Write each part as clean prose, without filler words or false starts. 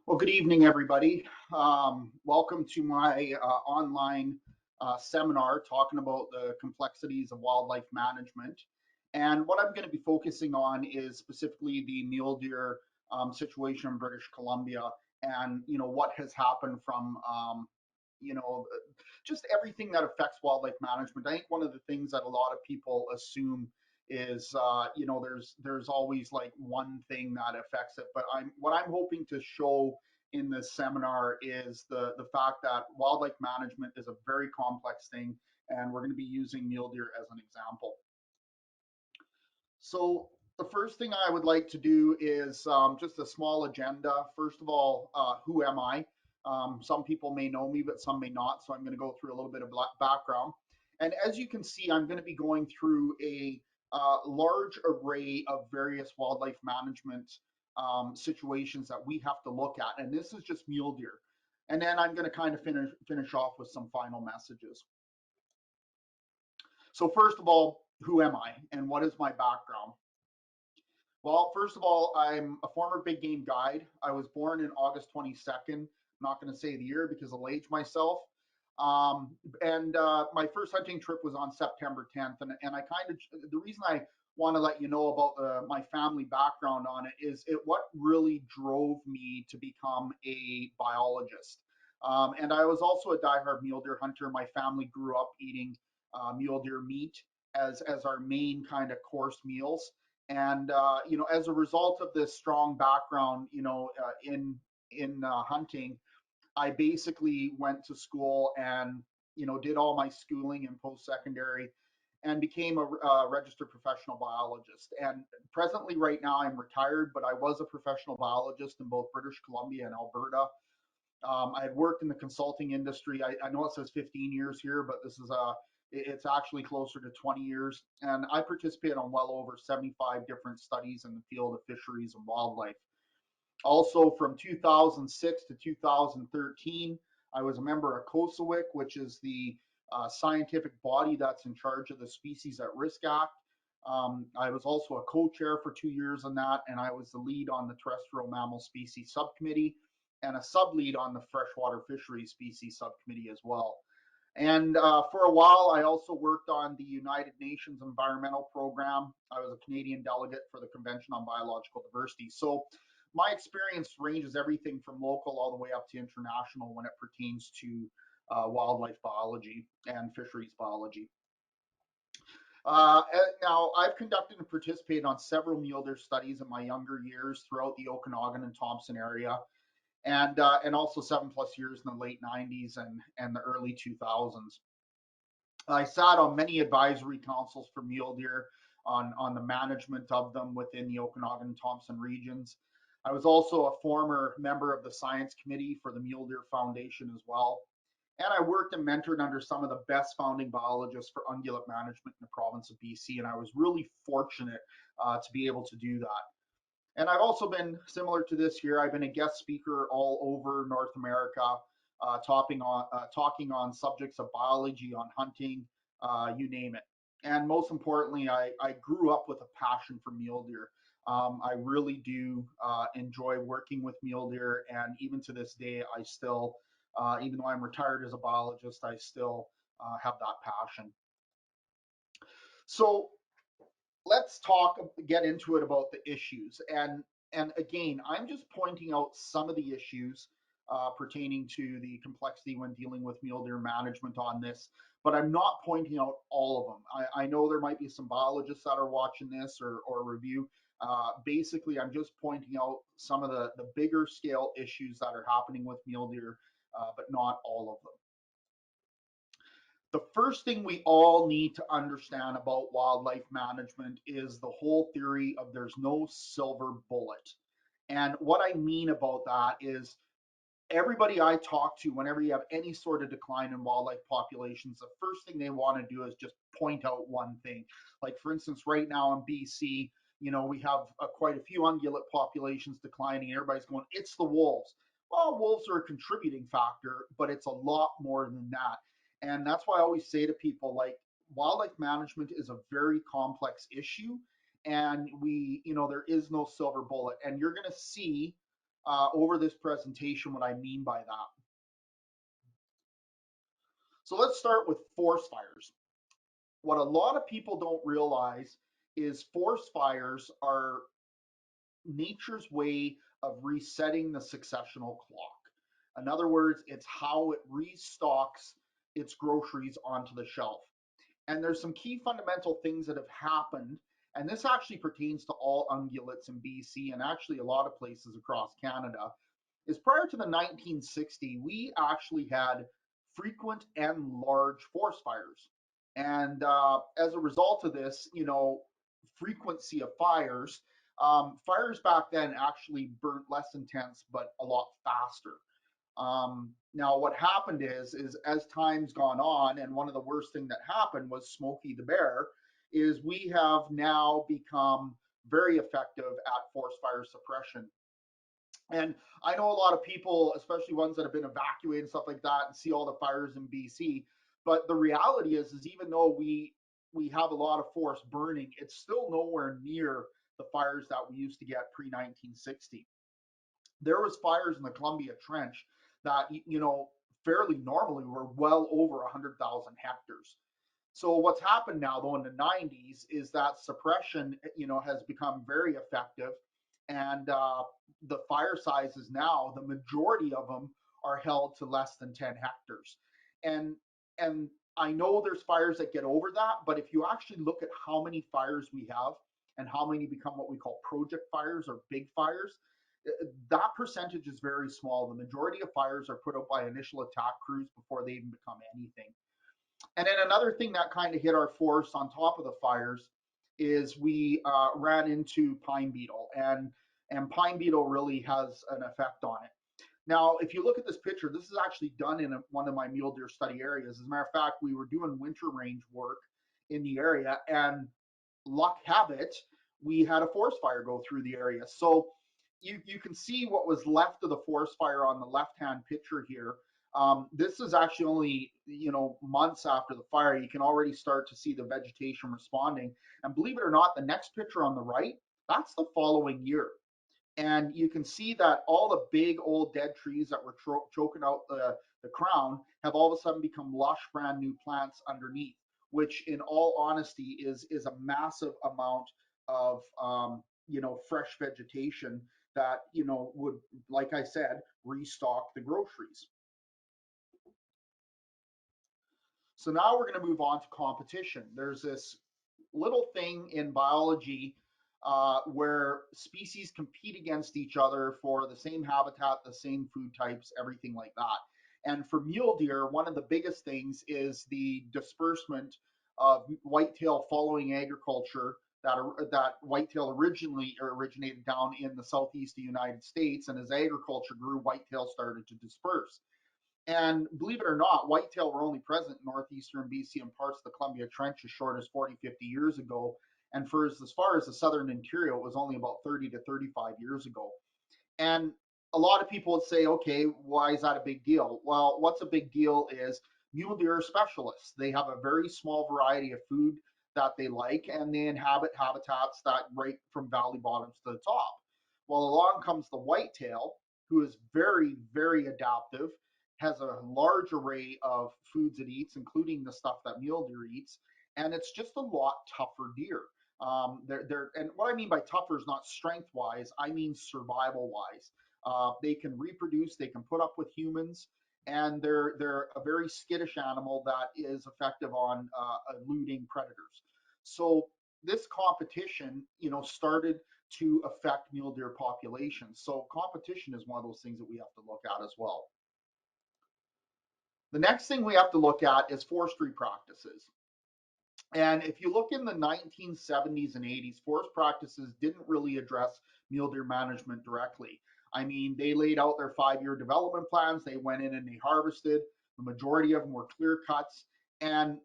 Well, good evening, everybody. Welcome to my online seminar talking about the complexities of wildlife management. And what I'm going to be focusing on is specifically the mule deer situation in British Columbia, and what has happened from you know just everything that affects wildlife management. I think one of the things that a lot of people assume is there's always like one thing that affects it, but I'm hoping to show in this seminar is the fact that wildlife management is a very complex thing, and we're going to be using mule deer as an example. So the first thing I would like to do is just a small agenda. First of all, who am I? Some people may know me, but some may not. So I'm going to go through a little bit of background. And as you can see, I'm going to be going through a large array of various wildlife management situations that we have to look at. And this is just mule deer. And then I'm going to kind of finish off with some final messages. So first of all, who am I and what is my background? Well, first of all, I'm a former big game guide. I was born in August 22nd. I'm not going to say the year because I'll age myself. And my first hunting trip was on September 10th. And I kind of, the reason I want to let you know about my family background on it is what really drove me to become a biologist. And I was also a diehard mule deer hunter. My family grew up eating mule deer meat as our main kind of course meals. And as a result of this strong background, in hunting, I basically went to school and did all my schooling in post-secondary and became a registered professional biologist. And presently, right now, I'm retired, but I was a professional biologist in both British Columbia and Alberta. I had worked in the consulting industry. I know it says 15 years here, but it's actually closer to 20 years. And I participated on well over 75 different studies in the field of fisheries and wildlife. Also, from 2006 to 2013, I was a member of COSAWIC, which is the scientific body that's in charge of the Species at Risk Act. I was also a co-chair for 2 years on that, and I was the lead on the terrestrial mammal species subcommittee and a sub-lead on the freshwater fisheries species subcommittee as well. And for a while, I also worked on the United Nations Environmental Program. I was a Canadian delegate for the Convention on Biological Diversity. So my experience ranges everything from local all the way up to international when it pertains to wildlife biology and fisheries biology. Now, I've conducted and participated on several mule deer studies in my younger years throughout the Okanagan and Thompson area, and also 7+ years in the late 90s and the early 2000s. I sat on many advisory councils for mule deer on the management of them within the Okanagan and Thompson regions. I was also a former member of the science committee for the Mule Deer Foundation as well. And I worked and mentored under some of the best founding biologists for ungulate management in the province of BC. And I was really fortunate to be able to do that. And I've also been, similar to this year, I've been a guest speaker all over North America, talking on subjects of biology, on hunting, you name it. And most importantly, I grew up with a passion for mule deer. I really do enjoy working with mule deer, and even to this day, I still, even though I'm retired as a biologist, I still have that passion. So let's get into it about the issues. And again, I'm just pointing out some of the issues pertaining to the complexity when dealing with mule deer management on this, but I'm not pointing out all of them. I know there might be some biologists that are watching this or review. Basically, I'm just pointing out some of the bigger scale issues that are happening with mule deer, but not all of them. The first thing we all need to understand about wildlife management is the whole theory of there's no silver bullet. And what I mean about that is everybody I talk to, whenever you have any sort of decline in wildlife populations, the first thing they want to do is just point out one thing. Like, for instance, right now in BC, we have quite a few ungulate populations declining. Everybody's going, it's the wolves. Well, wolves are a contributing factor, but it's a lot more than that. And that's why I always say to people, like, wildlife management is a very complex issue. And there is no silver bullet. And you're going to see over this presentation what I mean by that. So let's start with forest fires. What a lot of people don't realize is forest fires are nature's way of resetting the successional clock. In other words, it's how it restocks its groceries onto the shelf. And there's some key fundamental things that have happened. And this actually pertains to all ungulates in BC and actually a lot of places across Canada. Is prior to the 1960s, we actually had frequent and large forest fires. And as a result of this, frequency of fires, fires back then actually burnt less intense, but a lot faster. Now, what happened is as time's gone on, and one of the worst thing that happened was Smokey the Bear, is we have now become very effective at forest fire suppression. And I know a lot of people, especially ones that have been evacuated and stuff like that, and see all the fires in BC. But the reality is even though we have a lot of forest burning, it's still nowhere near the fires that we used to get pre 1960. There was fires in the Columbia Trench that fairly normally were well over 100,000 hectares. So what's happened now, though, in the 90s is that suppression, has become very effective, and the fire sizes now, the majority of them are held to less than 10 hectares, and and I know there's fires that get over that, but if you actually look at how many fires we have and how many become what we call project fires or big fires, that percentage is very small. The majority of fires are put out by initial attack crews before they even become anything. And then another thing that kind of hit our force on top of the fires is we ran into pine beetle, and pine beetle really has an effect on it. Now, if you look at this picture, this is actually done in one of my mule deer study areas. As a matter of fact, we were doing winter range work in the area, and luck have it, we had a forest fire go through the area. So you can see what was left of the forest fire on the left-hand picture here. This is actually only months after the fire. You can already start to see the vegetation responding. And believe it or not, the next picture on the right, that's the following year. And you can see that all the big old dead trees that were choking out the crown have all of a sudden become lush, brand new plants underneath, which in all honesty is a massive amount of fresh vegetation that would, like I said, restock the groceries. So now we're going to move on to competition. There's this little thing in biology where species compete against each other for the same habitat, the same food types, everything like that. And for mule deer, one of the biggest things is the disbursement of whitetail following agriculture. That whitetail originally originated down in the southeast of the United States, and as agriculture grew, whitetail started to disperse. And believe it or not, whitetail were only present in northeastern BC and parts of the Columbia Trench as short as 40, 50 years ago. And for as far as the southern interior, it was only about 30 to 35 years ago. And a lot of people would say, okay, why is that a big deal? Well, what's a big deal is mule deer are specialists. They have a very small variety of food that they like, and they inhabit habitats that right from valley bottoms to the top. Well, along comes the whitetail, who is very, very adaptive, has a large array of foods it eats, including the stuff that mule deer eats, and it's just a lot tougher deer. And what I mean by tougher is not strength wise, I mean survival wise. They can reproduce, they can put up with humans, and they're a very skittish animal that is effective on eluding predators. So this competition, started to affect mule deer populations. So competition is one of those things that we have to look at as well. The next thing we have to look at is forestry practices. And if you look in the 1970s and 80s, forest practices didn't really address mule deer management directly. I mean, they laid out their 5-year development plans. They went in and they harvested. The majority of them were clear cuts, and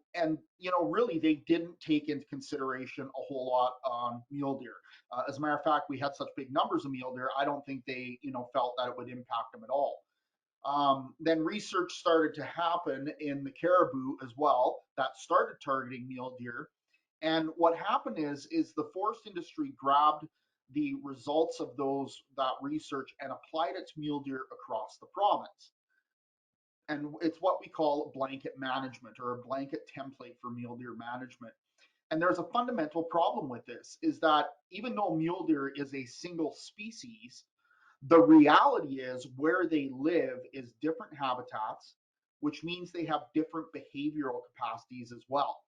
really they didn't take into consideration a whole lot on mule deer. As a matter of fact, we had such big numbers of mule deer. I don't think they felt that it would impact them at all. Then research started to happen in the caribou as well that started targeting mule deer. And what happened is the forest industry grabbed the results of that research and applied it to mule deer across the province. And it's what we call blanket management, or a blanket template for mule deer management. And there's a fundamental problem with this, is that even though mule deer is a single species, the reality is where they live is different habitats, which means they have different behavioral capacities as well.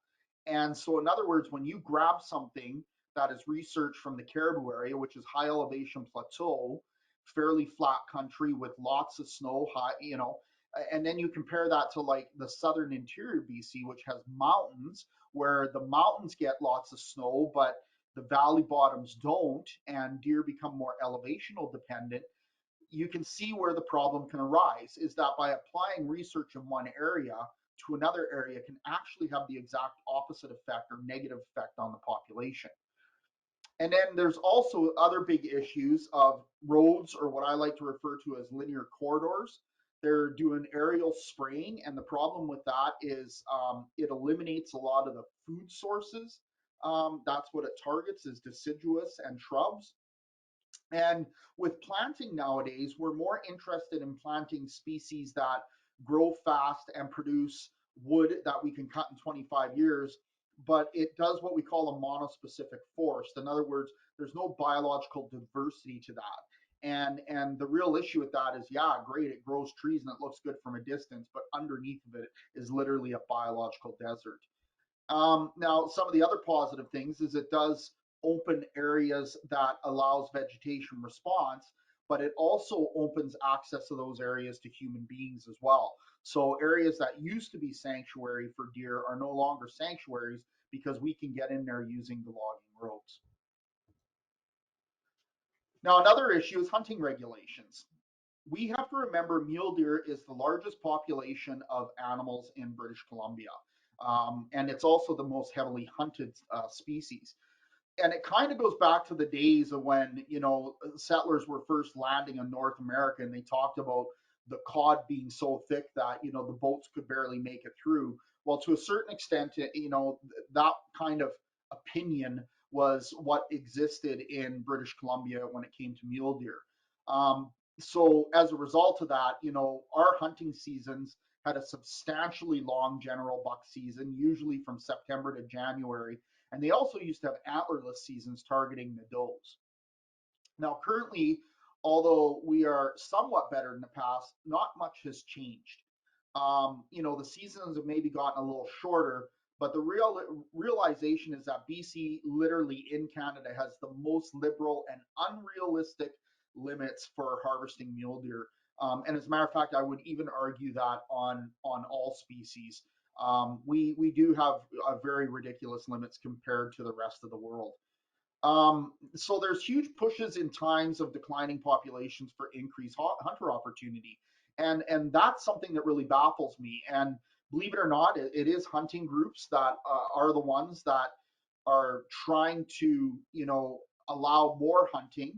And so, in other words, when you grab something that is researched from the Caribou area, which is high elevation plateau, fairly flat country with lots of snow, high, and then you compare that to like the southern interior BC, which has mountains, where the mountains get lots of snow, but the valley bottoms don't, and deer become more elevational dependent. You can see where the problem can arise, is that by applying research in one area to another area can actually have the exact opposite effect or negative effect on the population. And then there's also other big issues of roads, or what I like to refer to as linear corridors. They're doing aerial spraying, and the problem with that is it eliminates a lot of the food sources. That's what it targets, is deciduous and shrubs. And with planting nowadays, we're more interested in planting species that grow fast and produce wood that we can cut in 25 years, but it does what we call a monospecific forest. In other words, there's no biological diversity to that. And the real issue with that is, yeah, great, it grows trees and it looks good from a distance, but underneath of it is literally a biological desert. Now, some of the other positive things is it does open areas that allows vegetation response, but it also opens access to those areas to human beings as well. So areas that used to be sanctuary for deer are no longer sanctuaries because we can get in there using the logging roads. Now, another issue is hunting regulations. We have to remember mule deer is the largest population of animals in British Columbia. And it's also the most heavily hunted species. And it kind of goes back to the days of when, settlers were first landing in North America, and they talked about the cod being so thick that, the boats could barely make it through. Well, to a certain extent, that kind of opinion was what existed in British Columbia when it came to mule deer. So as a result of that, our hunting seasons had a substantially long general buck season, usually from September to January. And they also used to have antlerless seasons targeting the does. Now, currently, although we are somewhat better than the past, not much has changed. The seasons have maybe gotten a little shorter, but the realization is that BC, literally in Canada, has the most liberal and unrealistic limits for harvesting mule deer. And as a matter of fact, I would even argue that on all species. We do have very ridiculous limits compared to the rest of the world. So there's huge pushes in times of declining populations for increased hunter opportunity. And that's something that really baffles me. And believe it or not, it is hunting groups that are the ones that are trying to, allow more hunting,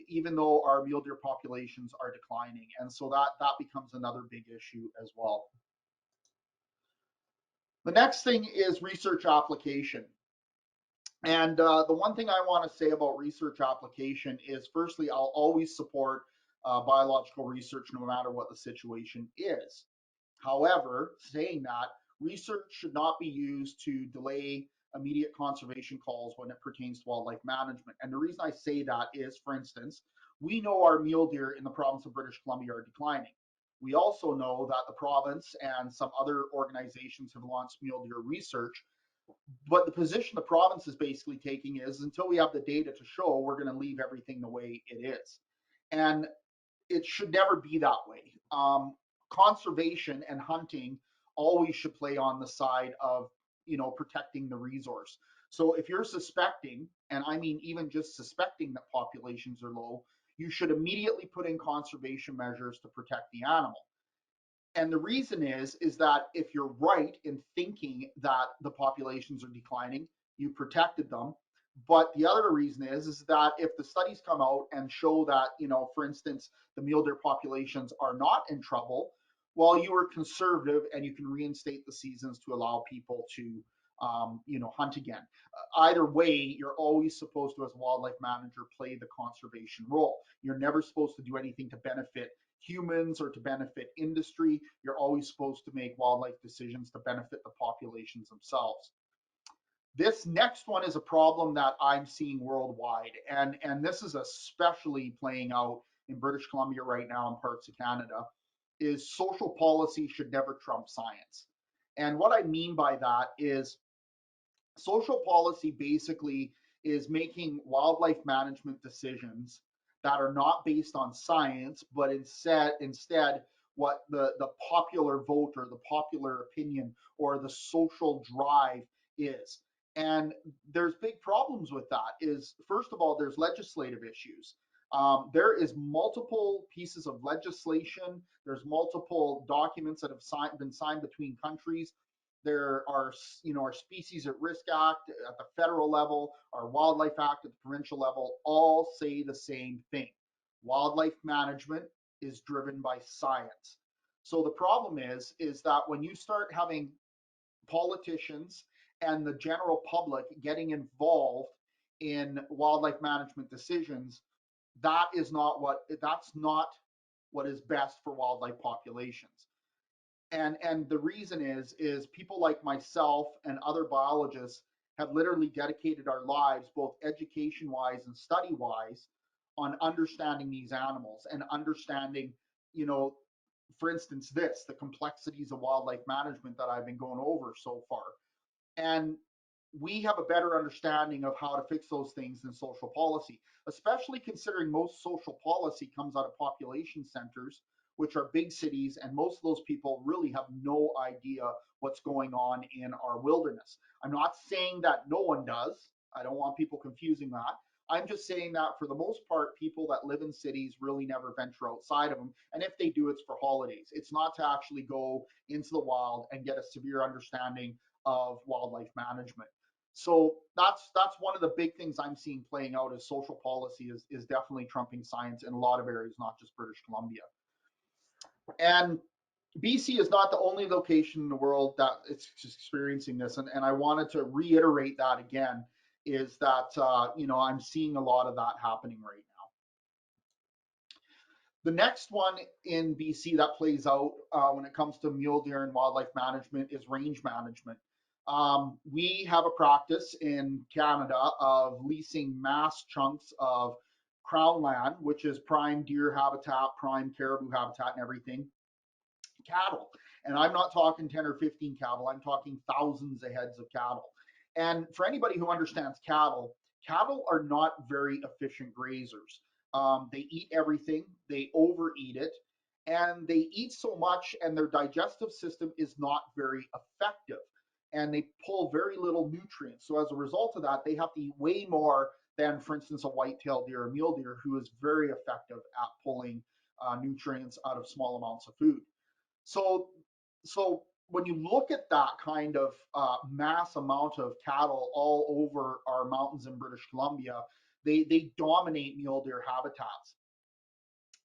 even though our mule deer populations are declining. And so that becomes another big issue as well. The next thing is research application. And the one thing I want to say about research application is, firstly, I'll always support biological research no matter what the situation is. However, saying that, research should not be used to delay immediate conservation calls when it pertains to wildlife management. And the reason I say that is, for instance, we know our mule deer in the province of British Columbia are declining. We also know that the province and some other organizations have launched mule deer research, but the position the province is basically taking is, until we have the data to show, we're going to leave everything the way it is. And it should never be that way. Conservation and hunting always should play on the side of, protecting the resource. So if you're suspecting, and I mean even just suspecting, that populations are low, you should immediately put in conservation measures to protect the animal. And the reason is that if you're right in thinking that the populations are declining, you protected them. But the other reason is that if the studies come out and show that, for instance, the mule deer populations are not in trouble, well, you were conservative and you can reinstate the seasons to allow people to hunt again. Either way, you're always supposed to, as a wildlife manager, play the conservation role. You're never supposed to do anything to benefit humans or to benefit industry. You're always supposed to make wildlife decisions to benefit the populations themselves. This next one is a problem that I'm seeing worldwide, and this is especially playing out in British Columbia right now and parts of Canada, is social policy should never trump science. And what I mean by that is social policy basically is making wildlife management decisions that are not based on science, but instead what the popular vote or the popular opinion or the social drive is. And there's big problems with that. Is first of all, there's legislative issues. There is multiple pieces of legislation. There's multiple documents that have been signed between countries. There are, our Species at Risk Act at the federal level, our Wildlife Act at the provincial level, all say the same thing. Wildlife management is driven by science. So the problem is that when you start having politicians and the general public getting involved in wildlife management decisions, that's not what is best for wildlife populations. And the reason is people like myself and other biologists have literally dedicated our lives, both education wise and study wise, on understanding these animals and understanding, you know, for instance, the complexities of wildlife management that I've been going over so far. And we have a better understanding of how to fix those things than social policy, especially considering most social policy comes out of population centers, which are big cities, and most of those people really have no idea what's going on in our wilderness. I'm not saying that no one does. I don't want people confusing that. I'm just saying that for the most part, people that live in cities really never venture outside of them. And if they do, it's for holidays. It's not to actually go into the wild and get a severe understanding of wildlife management. So that's one of the big things I'm seeing playing out is social policy is definitely trumping science in a lot of areas, not just British Columbia. And BC is not the only location in the world that it's experiencing this, and I wanted to reiterate that again. Is that I'm seeing a lot of that happening right now. The next one in BC that plays out when it comes to mule deer and wildlife management is range management. We have a practice in Canada of leasing mass chunks of crown land, which is prime deer habitat, prime caribou habitat, and everything, cattle. And I'm not talking 10 or 15 cattle, I'm talking thousands of heads of cattle. And for anybody who understands cattle, cattle are not very efficient grazers. They eat everything, they overeat it, and they eat so much, and their digestive system is not very effective. And they pull very little nutrients. So, as a result of that, they have to eat way more than, for instance, a white-tailed deer or mule deer, who is very effective at pulling nutrients out of small amounts of food. So, so when you look at that kind of mass amount of cattle all over our mountains in British Columbia, they dominate mule deer habitats.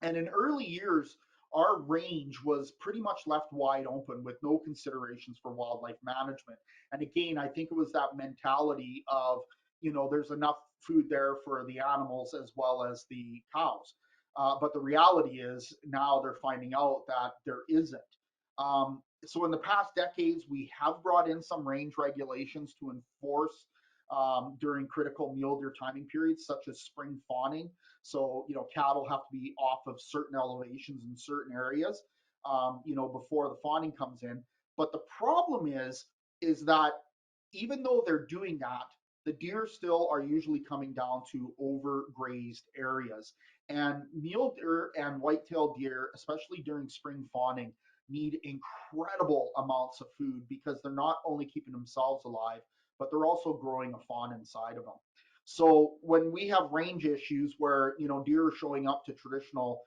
And in early years, our range was pretty much left wide open with no considerations for wildlife management. And again, I think it was that mentality of, there's enough food there for the animals as well as the cows. But the reality is now they're finding out that there isn't. So in the past decades, we have brought in some range regulations to enforce during critical mule deer timing periods, such as spring fawning. So, cattle have to be off of certain elevations in certain areas, before the fawning comes in. But the problem is that even though they're doing that, the deer still are usually coming down to overgrazed areas. And mule deer and white-tailed deer, especially during spring fawning, need incredible amounts of food because they're not only keeping themselves alive, but they're also growing a fawn inside of them. So when we have range issues where deer are showing up to traditional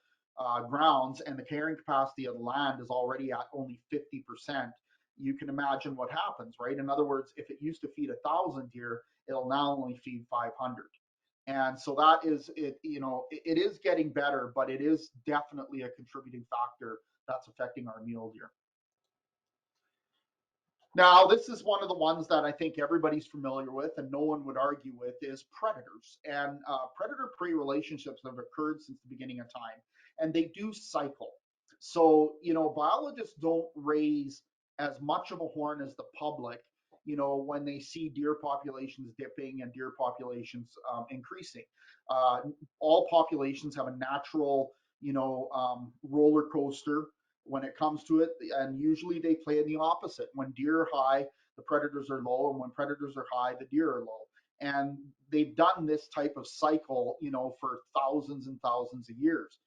grounds and the carrying capacity of the land is already at only 50%, you can imagine what happens, right? In other words, if it used to feed 1,000 deer, it'll now only feed 500. And so that is it. It is getting better, but it is definitely a contributing factor that's affecting our mule deer. Now, this is one of the ones that I think everybody's familiar with and no one would argue with is predators. And predator-prey relationships have occurred since the beginning of time, and they do cycle. So, biologists don't raise as much of a horn as the public, when they see deer populations dipping and deer populations increasing. Uh, all populations have a natural, roller coaster when it comes to it, and usually they play in the opposite. When deer are high, the predators are low, and when predators are high, the deer are low. And they've done this type of cycle, for thousands and thousands of years.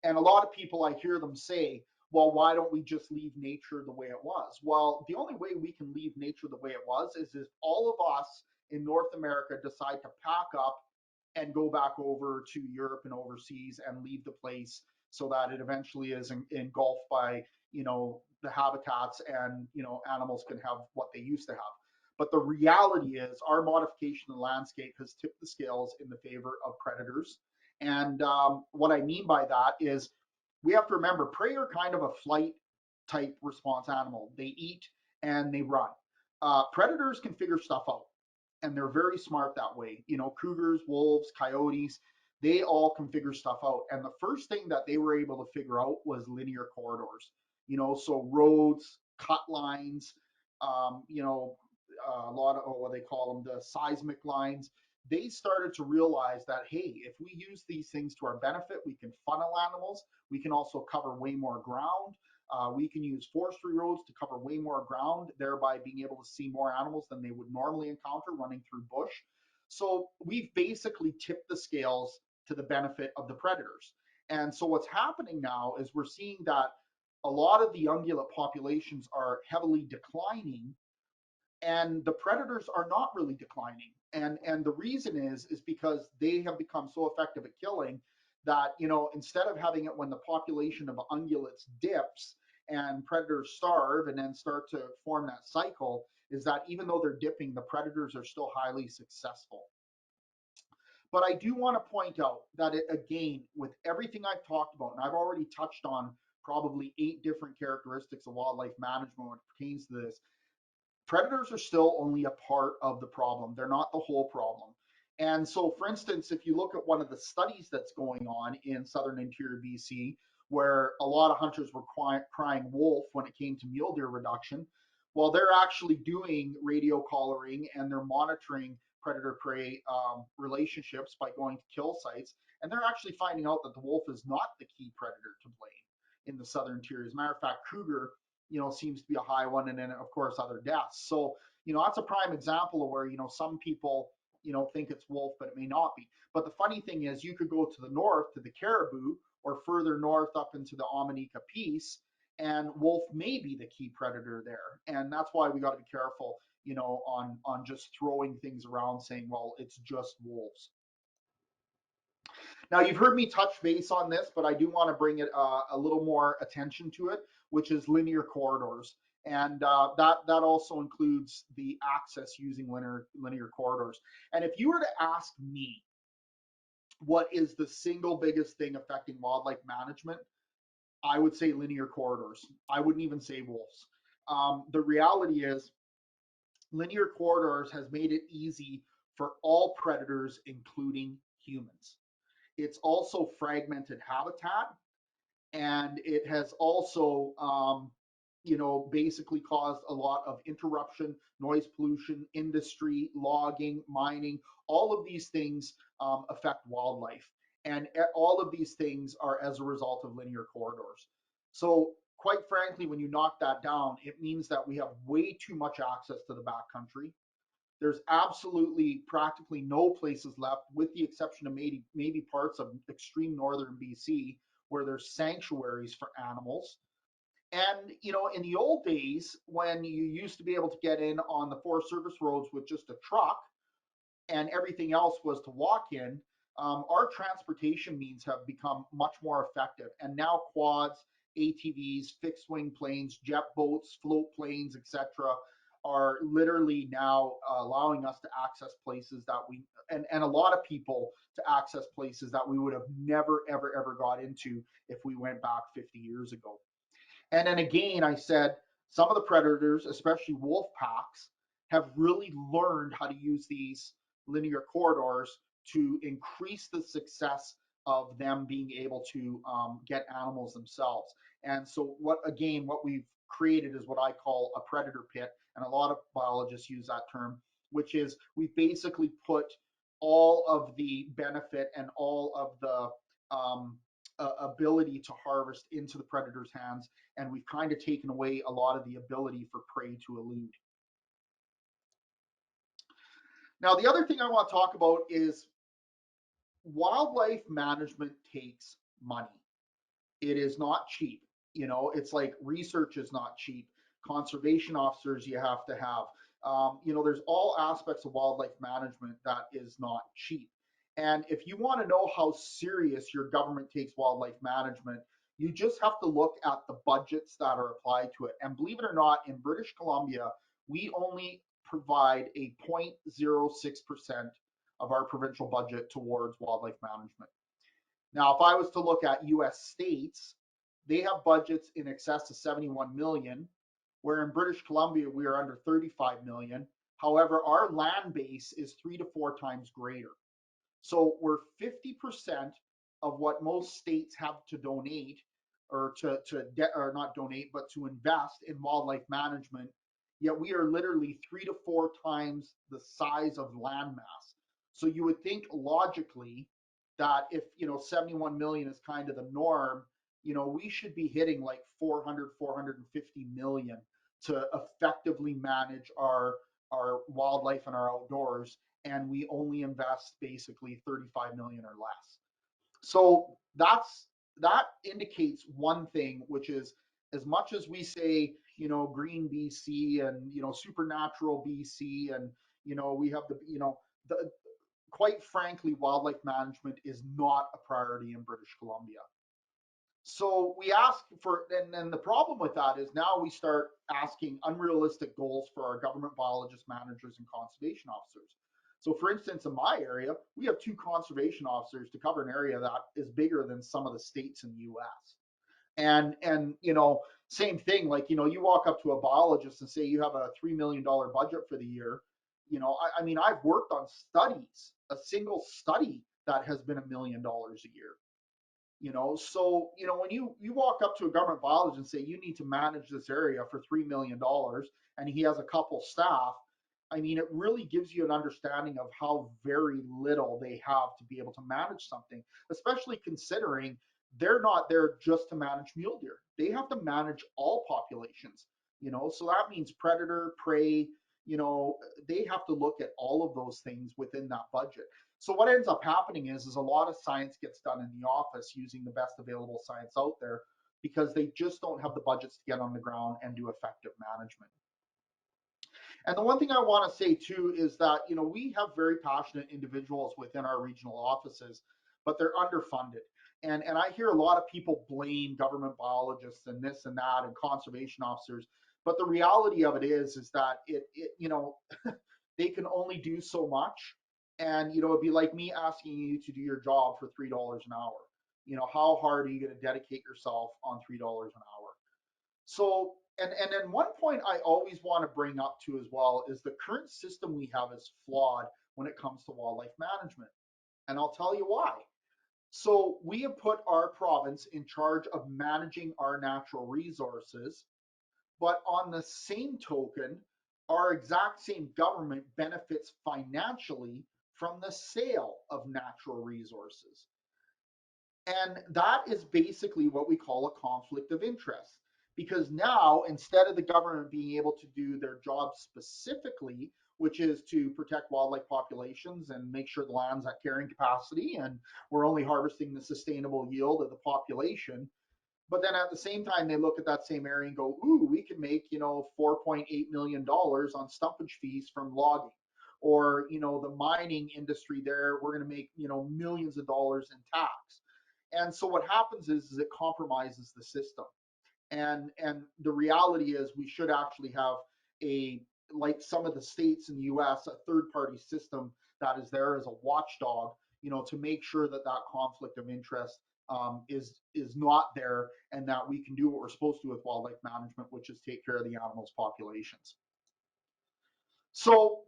And a lot of people, I hear them say, well, why don't we just leave nature the way it was? Well, the only way we can leave nature the way it was is if all of us in North America decide to pack up and go back over to Europe and overseas and leave the place so that it eventually is engulfed by, the habitats, and, animals can have what they used to have. But the reality is our modification of the landscape has tipped the scales in the favor of predators. And what I mean by that is we have to remember prey are kind of a flight type response animal. They eat and they run. Predators can figure stuff out, and they're very smart that way. Cougars, wolves, coyotes, they all can figure stuff out. And the first thing that they were able to figure out was linear corridors. So roads, cut lines, a lot of what they call them, the seismic lines. They started to realize that, hey, if we use these things to our benefit, we can funnel animals. We can also cover way more ground. We can use forestry roads to cover way more ground, thereby being able to see more animals than they would normally encounter running through bush. So we've basically tipped the scales to the benefit of the predators. And so what's happening now is we're seeing that a lot of the ungulate populations are heavily declining, and the predators are not really declining. And the reason is because they have become so effective at killing that, instead of having it when the population of ungulates dips and predators starve and then start to form that cycle, is that even though they're dipping, the predators are still highly successful. But I do want to point out that again, with everything I've talked about, and I've already touched on probably 8 different characteristics of wildlife management when it pertains to this, predators are still only a part of the problem. They're not the whole problem. And so, for instance, if you look at one of the studies that's going on in southern interior BC, where a lot of hunters were crying wolf when it came to mule deer reduction, well, they're actually doing radio collaring and they're monitoring predator prey relationships by going to kill sites. And they're actually finding out that the wolf is not the key predator to blame in the southern interior. As a matter of fact, cougar seems to be a high one, and then of course other deaths. So that's a prime example of where some people think it's wolf, but it may not be. But the funny thing is, you could go to the north to the caribou, or further north up into the Amanika Peace, and wolf may be the key predator there. And that's why we got to be careful, on just throwing things around saying, well, it's just wolves. Now, you've heard me touch base on this, but I do want to bring it a little more attention to it, which is linear corridors. And that also includes the access using linear corridors. And if you were to ask me what is the single biggest thing affecting wildlife management, I would say linear corridors. I wouldn't even say wolves. The reality is linear corridors has made it easy for all predators, including humans. It's also fragmented habitat, and it has also, basically caused a lot of interruption, noise pollution, industry, logging, mining. All of these things affect wildlife, and all of these things are as a result of linear corridors. So, quite frankly, when you knock that down, it means that we have way too much access to the backcountry. There's absolutely practically no places left, with the exception of maybe parts of extreme northern BC, where there's sanctuaries for animals. And in the old days, when you used to be able to get in on the Forest Service roads with just a truck, and everything else was to walk in, our transportation means have become much more effective. And now quads, ATVs, fixed wing planes, jet boats, float planes, etc., are literally now allowing us to access places that and a lot of people to access places that we would have never, ever got into if we went back 50 years ago. And then again, I said some of the predators, especially wolf packs, have really learned how to use these linear corridors to increase the success of them being able to get animals themselves. And so, what we've created is what I call a predator pit, and a lot of biologists use that term, which is we basically put all of the benefit and all of the ability to harvest into the predator's hands, and we've kind of taken away a lot of the ability for prey to elude. Now, the other thing I want to talk about is wildlife management takes money. It is not cheap. It's like research is not cheap. Conservation officers you have to have. There's all aspects of wildlife management that is not cheap. And if you want to know how serious your government takes wildlife management, you just have to look at the budgets that are applied to it. And believe it or not, in British Columbia, we only provide a 0.06% of our provincial budget towards wildlife management. Now, if I was to look at US states, they have budgets in excess of 71 million, where in British Columbia we are under 35 million. However, our land base is 3 to 4 times greater. So we're 50% of what most states have to donate, or or not donate, but to invest in wildlife management. Yet we are literally 3 to 4 times the size of land mass. So you would think logically that if 71 million is kind of the norm, we should be hitting like 400, 450 million to effectively manage our wildlife and our outdoors, and we only invest basically 35 million or less. So that indicates one thing, which is, as much as we say, green BC and supernatural BC, and we have the quite frankly, wildlife management is not a priority in British Columbia. So we ask for, and then the problem with that is now we start asking unrealistic goals for our government biologists, managers, and conservation officers. So, for instance, in my area, we have 2 conservation officers to cover an area that is bigger than some of the states in the U.S. And same thing. Like you walk up to a biologist and say you have a $3 million budget for the year. I mean, I've worked on studies, a single study that has been $1 million a year. So when you walk up to a government biologist and say you need to manage this area for $3 million, and he has a couple staff, I mean, it really gives you an understanding of how very little they have to be able to manage something, especially considering they're not there just to manage mule deer. They have to manage all populations. So that means predator, prey. They have to look at all of those things within that budget. So what ends up happening is a lot of science gets done in the office using the best available science out there, because they just don't have the budgets to get on the ground and do effective management. And the one thing I want to say too is that we have very passionate individuals within our regional offices, but they're underfunded. And I hear a lot of people blame government biologists and this and that and conservation officers, but the reality of it is that they can only do so much. And it'd be like me asking you to do your job for $3 an hour. How hard are you going to dedicate yourself on $3 an hour? So, and then one point I always want to bring up too as well is the current system we have is flawed when it comes to wildlife management. And I'll tell you why. So we have put our province in charge of managing our natural resources, but on the same token, our exact same government benefits financially from the sale of natural resources. And that is basically what we call a conflict of interest. Because now, instead of the government being able to do their job specifically, which is to protect wildlife populations and make sure the land's at carrying capacity and we're only harvesting the sustainable yield of the population, but then at the same time, they look at that same area and go, ooh, we can make, $4.8 million on stumpage fees from logging. Or, the mining industry there, we're going to make, millions of dollars in tax. And so what happens is it compromises the system. And the reality is we should actually have like some of the states in the US, a third party system that is there as a watchdog, to make sure that that conflict of interest is not there, and that we can do what we're supposed to with wildlife management, which is take care of the animals' populations. So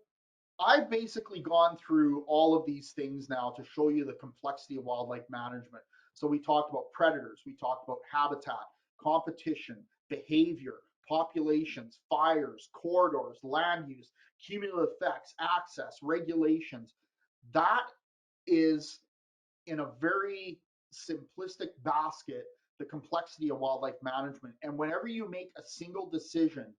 I've basically gone through all of these things now to show you the complexity of wildlife management. So we talked about predators, we talked about habitat, competition, behavior, populations, fires, corridors, land use, cumulative effects, access, regulations. That is, in a very simplistic basket, the complexity of wildlife management. And whenever you make a single decision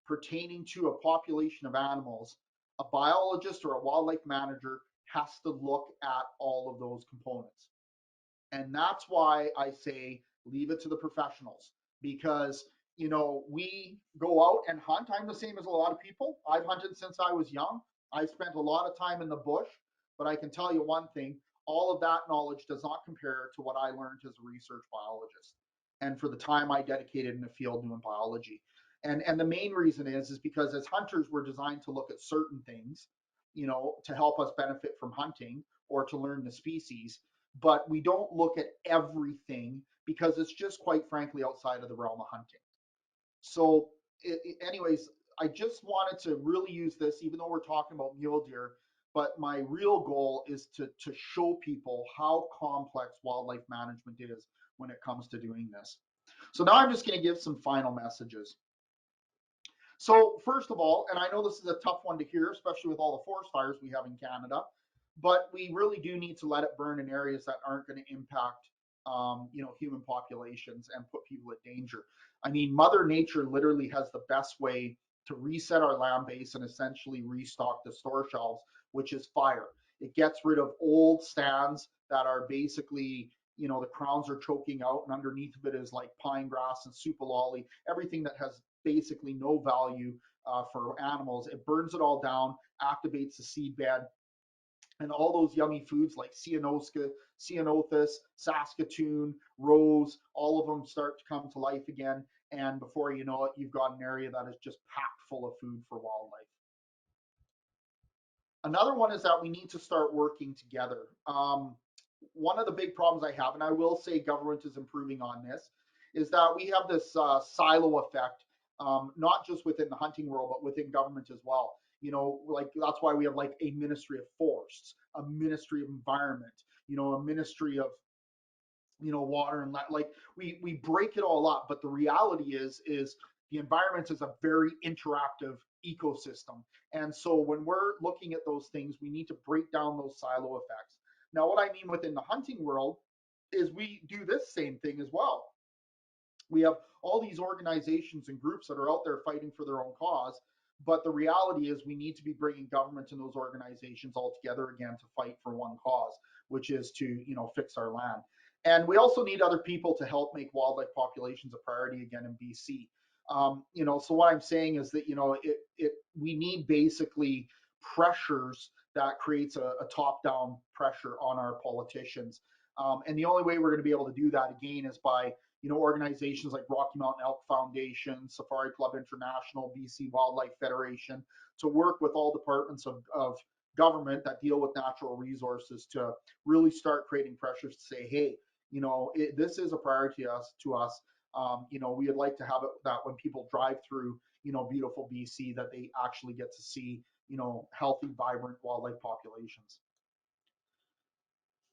pertaining to a population of animals, a biologist or a wildlife manager has to look at all of those components. And that's why I say leave it to the professionals, because we go out and hunt. I'm the same as a lot of people. I've hunted since I was young. I spent a lot of time in the bush, but I can tell you one thing, all of that knowledge does not compare to what I learned as a research biologist and for the time I dedicated in the field doing biology. And the main reason is because as hunters we're designed to look at certain things, to help us benefit from hunting or to learn the species, but we don't look at everything because it's just quite frankly outside of the realm of hunting. So, anyways, I just wanted to really use this, even though we're talking about mule deer. But my real goal is to show people how complex wildlife management is when it comes to doing this. So now I'm just going to give some final messages. So first of all, and I know this is a tough one to hear, especially with all the forest fires we have in Canada, but we really do need to let it burn in areas that aren't going to impact, human populations and put people at danger. I mean, Mother Nature literally has the best way to reset our land base and essentially restock the store shelves, which is fire. It gets rid of old stands that are basically, the crowns are choking out, and underneath of it is like pine grass and supalolly, everything that has basically no value for animals. It burns it all down, activates the seed bed, and all those yummy foods like ceanothus, Saskatoon, rose, all of them start to come to life again. And before you know it, you've got an area that is just packed full of food for wildlife. Another one is that we need to start working together. One of the big problems I have, and I will say government is improving on this, is that we have this silo effect, not just within the hunting world, but within government as well. Like that's why we have like a ministry of forests, a ministry of environment, a ministry of water and like we break it all up. But the reality is the environment is a very interactive ecosystem, and so when we're looking at those things, we need to break down those silo effects. Now what I mean within the hunting world is we do this same thing as well. We have all these organizations and groups that are out there fighting for their own cause, but the reality is we need to be bringing government and those organizations all together again to fight for one cause, which is to fix our land. And we also need other people to help make wildlife populations a priority again in BC. So what I'm saying is that we need basically pressures that creates a top-down pressure on our politicians. And the only way we're going to be able to do that again is by organizations like Rocky Mountain Elk Foundation, Safari Club International, BC Wildlife Federation, to work with all departments of government that deal with natural resources to really start creating pressures to say, hey, this is a priority to us. We would like to have it that when people drive through, beautiful BC, that they actually get to see, healthy, vibrant wildlife populations.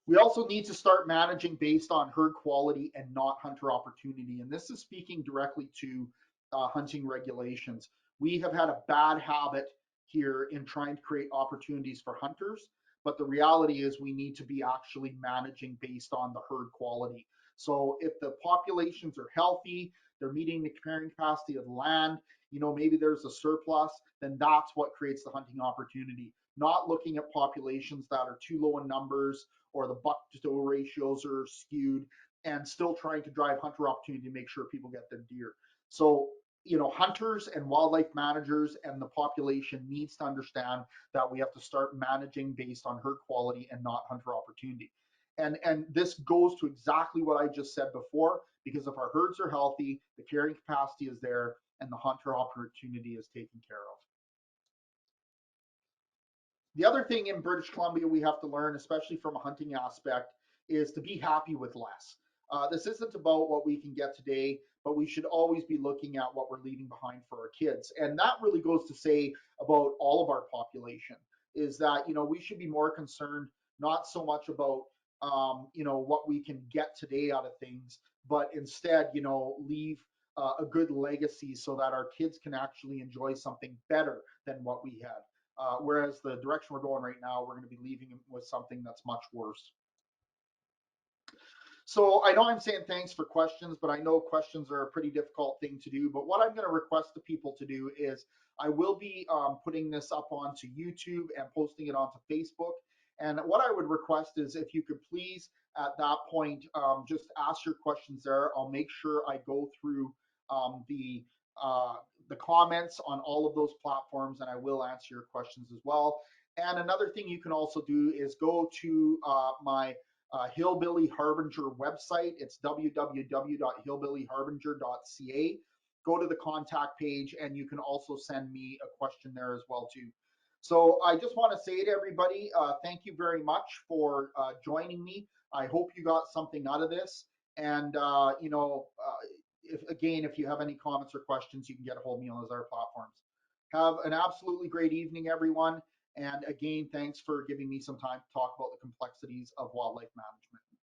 We also need to start managing based on herd quality and not hunter opportunity. And this is speaking directly to hunting regulations. We have had a bad habit here in trying to create opportunities for hunters, but the reality is we need to be actually managing based on the herd quality. So if the populations are healthy, they're meeting the carrying capacity of the land, maybe there's a surplus, then that's what creates the hunting opportunity. Not looking at populations that are too low in numbers or the buck to doe ratios are skewed, and still trying to drive hunter opportunity to make sure people get their deer. So, hunters and wildlife managers and the population needs to understand that we have to start managing based on herd quality and not hunter opportunity. And this goes to exactly what I just said before, because if our herds are healthy, the carrying capacity is there, and the hunter opportunity is taken care of. The other thing in British Columbia we have to learn, especially from a hunting aspect, is to be happy with less. This isn't about what we can get today, but we should always be looking at what we're leaving behind for our kids. And that really goes to say about all of our population is that, we should be more concerned not so much about, what we can get today out of things, but instead, leave a good legacy so that our kids can actually enjoy something better than what we had. Whereas the direction we're going right now, we're going to be leaving them with something that's much worse. So I know I'm saying thanks for questions, but I know questions are a pretty difficult thing to do. But what I'm going to request the people to do is I will be putting this up onto YouTube and posting it onto Facebook. And what I would request is if you could please, at that point, just ask your questions there. I'll make sure I go through um, the uh, the comments on all of those platforms, and I will answer your questions as well. And another thing you can also do is go to my Hillbilly Harbinger website. It's www.hillbillyharbinger.ca. Go to the contact page, and you can also send me a question there as well too. So I just want to say to everybody, thank you very much for joining me. I hope you got something out of this. And if you have any comments or questions, you can get a hold of me on those other platforms. Have an absolutely great evening, everyone. And again, thanks for giving me some time to talk about the complexities of wildlife management.